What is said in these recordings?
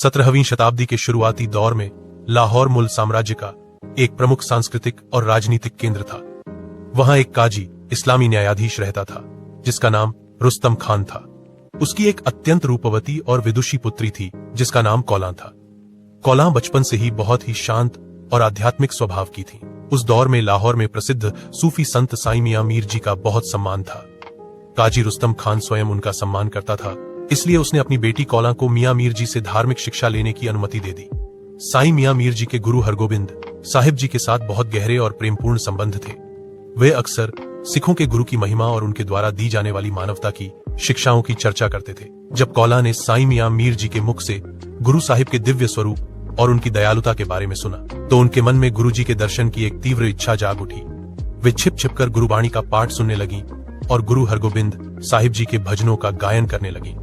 17वीं शताब्दी के शुरुआती दौर में लाहौर मुल साम्राज्य का एक प्रमुख सांस्कृतिक और राजनीतिक केंद्र था। वहां एक काजी इस्लामी न्यायाधीश रहता था जिसका नाम रुस्तम खान था। उसकी एक अत्यंत रूपवती और विदुषी पुत्री थी जिसका नाम कौलां था। कौलां बचपन से ही बहुत ही शांत और आध्यात्मिक स्वभाव की थी। उस दौर में लाहौर में प्रसिद्ध सूफी संत साईं मियां मीर जी का बहुत सम्मान था। काजी रुस्तम खान स्वयं उनका सम्मान करता था, इसलिए उसने अपनी बेटी कौलां को मियां मीर जी से धार्मिक शिक्षा लेने की अनुमति दे दी। साईं मियां मीर जी के गुरु हरगोबिंद साहिब जी के साथ बहुत गहरे और प्रेमपूर्ण संबंध थे। वे अक्सर सिखों के गुरु की महिमा और उनके द्वारा दी जाने वाली मानवता की शिक्षाओं की चर्चा करते थे। जब कौलां ने साईं मियां मीर जी के मुख से गुरु साहिब के दिव्य स्वरूप और उनकी दयालुता के बारे में सुना तो उनके मन में गुरु जी के दर्शन की एक तीव्र इच्छा जाग उठी। वे छिप छिप कर गुरुबाणी का पाठ सुनने लगी और गुरु हरगोबिंद साहिब जी के भजनों का गायन करने लगी।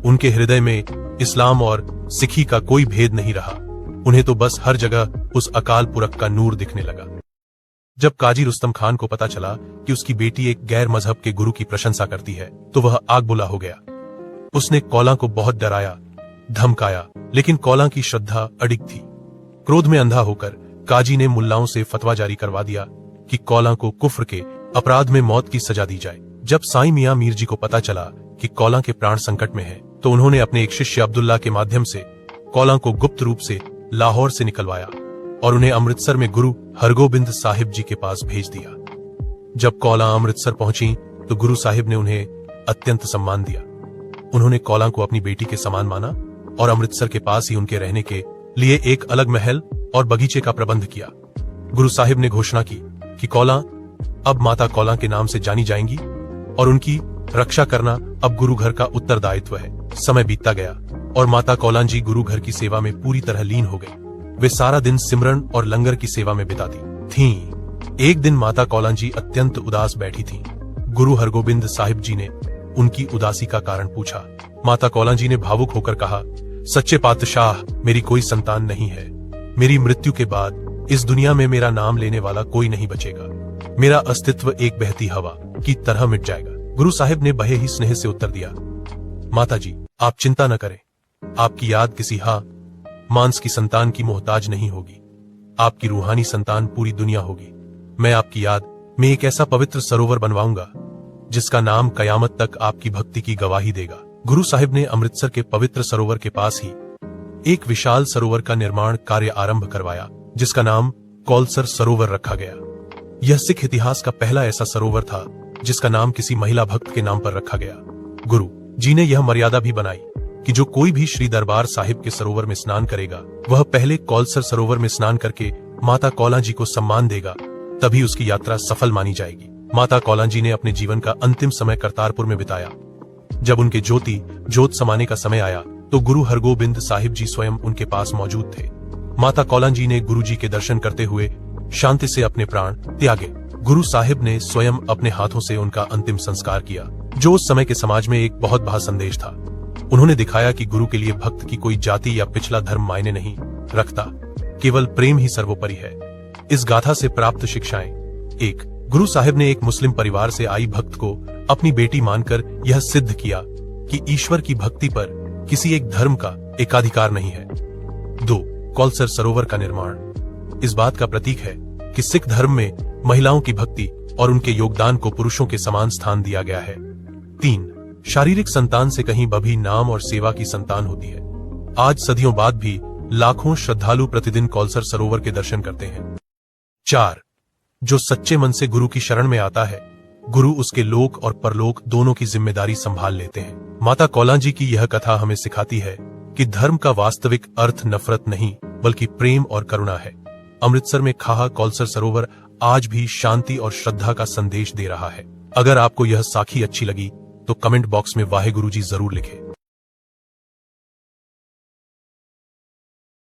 उनके हृदय में इस्लाम और सिखी का कोई भेद नहीं रहा। उन्हें तो बस हर जगह उस अकाल पुरख का नूर दिखने लगा। जब काजी रुस्तम खान को पता चला कि उसकी बेटी एक गैर मजहब के गुरु की प्रशंसा करती है तो वह आग बुला हो गया। उसने कौलां को बहुत डराया, धमकाया, लेकिन कौलां की श्रद्धा अडिग थी। क्रोध में अंधा होकर काजी ने मुल्लाओं से फतवा जारी करवा दिया कि कौलां को कुफ्र के अपराध में मौत की सजा दी जाए। जब साईं मियां मीर जी को पता चला कि कौलां के प्राण संकट में है तो उन्होंने अपने एक शिष्य अब्दुल्ला के माध्यम से कौलां को गुप्त रूप से लाहौर से निकलवाया और उन्हें अमृतसर में गुरु हरगोबिंद साहिब जी के पास भेज दिया। जब कौलां अमृतसर पहुंची तो गुरु साहिब ने उन्हें अत्यंत सम्मान दिया। उन्होंने कौलां को अपनी बेटी के समान माना और अमृतसर के पास ही उनके रहने के लिए एक अलग महल और बगीचे का प्रबंध किया। गुरु साहिब ने घोषणा की कि कौलां अब माता कौलां के नाम से जानी जाएंगी और उनकी रक्षा करना अब गुरु घर का उत्तरदायित्व है। समय बीतता गया और माता कौलां जी गुरु घर की सेवा में पूरी तरह लीन हो गई। वे सारा दिन सिमरन और लंगर की सेवा में बिताती थीं। एक दिन माता कौलां जी अत्यंत उदास बैठी थीं। गुरु हरगोबिंद साहिब जी ने उनकी उदासी का कारण पूछा। माता कौलां जी ने भावुक होकर कहा, सच्चे पातशाह, मेरी कोई संतान नहीं है। मेरी मृत्यु के बाद इस दुनिया में मेरा नाम लेने वाला कोई नहीं बचेगा। मेरा अस्तित्व एक बहती हवा की तरह मिट जाएगा। गुरु साहिब ने बहे ही स्नेह से उत्तर दिया, माता जी, आप चिंता न करें। आपकी याद किसी मांस की संतान की मोहताज नहीं होगी। आपकी रूहानी संतान पूरी दुनिया होगी। मैं आपकी याद में एक ऐसा पवित्र सरोवर बनवाऊंगा जिसका नाम कयामत तक आपकी भक्ति की गवाही देगा। गुरु साहिब ने अमृतसर के पवित्र सरोवर के पास ही एक विशाल सरोवर का निर्माण कार्य आरंभ करवाया जिसका नाम कौलसर सरोवर रखा गया। यह सिख इतिहास का पहला ऐसा सरोवर था जिसका नाम किसी महिला भक्त के नाम पर रखा गया। गुरु जी ने यह मर्यादा भी बनाई कि जो कोई भी श्री दरबार साहिब के सरोवर में स्नान करेगा वह पहले कौलसर सरोवर में स्नान करके माता कौलां जी को सम्मान देगा, तभी उसकी यात्रा सफल मानी जाएगी। माता कौलां जी ने अपने जीवन का अंतिम समय करतारपुर में बिताया। जब उनके जोत समाने का समय आया तो गुरु हरगोबिंद साहिब जी स्वयं उनके पास मौजूद थे। माता कौलां जी ने गुरु जी के दर्शन करते हुए शांति से अपने प्राण त्यागे। गुरु साहिब ने स्वयं अपने हाथों से उनका अंतिम संस्कार किया, जो उस समय के समाज में एक बहुत बड़ा संदेश था। उन्होंने दिखाया कि गुरु के लिए भक्त की कोई जाति या पिछला धर्म मायने नहीं रखता, केवल प्रेम ही सर्वोपरि है। इस गाथा से प्राप्त शिक्षाएं: 1. गुरु साहिब ने एक मुस्लिम परिवार से आई भक्त को अपनी बेटी मानकर यह सिद्ध किया कि ईश्वर की भक्ति पर किसी एक धर्म का एकाधिकार नहीं है। 2. कौलसर सरोवर का निर्माण इस बात का प्रतीक है कि सिख धर्म में महिलाओं की भक्ति और उनके योगदान को पुरुषों के समान स्थान दिया गया है। 3. शारीरिक संतान से कहीं बभी नाम और सेवा की संतान होती है। आज सदियों बाद भी लाखों श्रद्धालु प्रतिदिन कौलसर सरोवर के दर्शन करते हैं। 4. जो सच्चे मन से गुरु की शरण में आता है, गुरु उसके लोक और परलोक दोनों की जिम्मेदारी संभाल लेते हैं। माता कौलां जी की यह कथा हमें सिखाती है कि धर्म का वास्तविक अर्थ नफरत नहीं बल्कि प्रेम और करुणा है। अमृतसर में खाहा कौलसर सरोवर आज भी शांति और श्रद्धा का संदेश दे रहा है। अगर आपको यह साखी अच्छी लगी तो कमेंट बॉक्स में वाहे गुरु जी जरूर लिखें।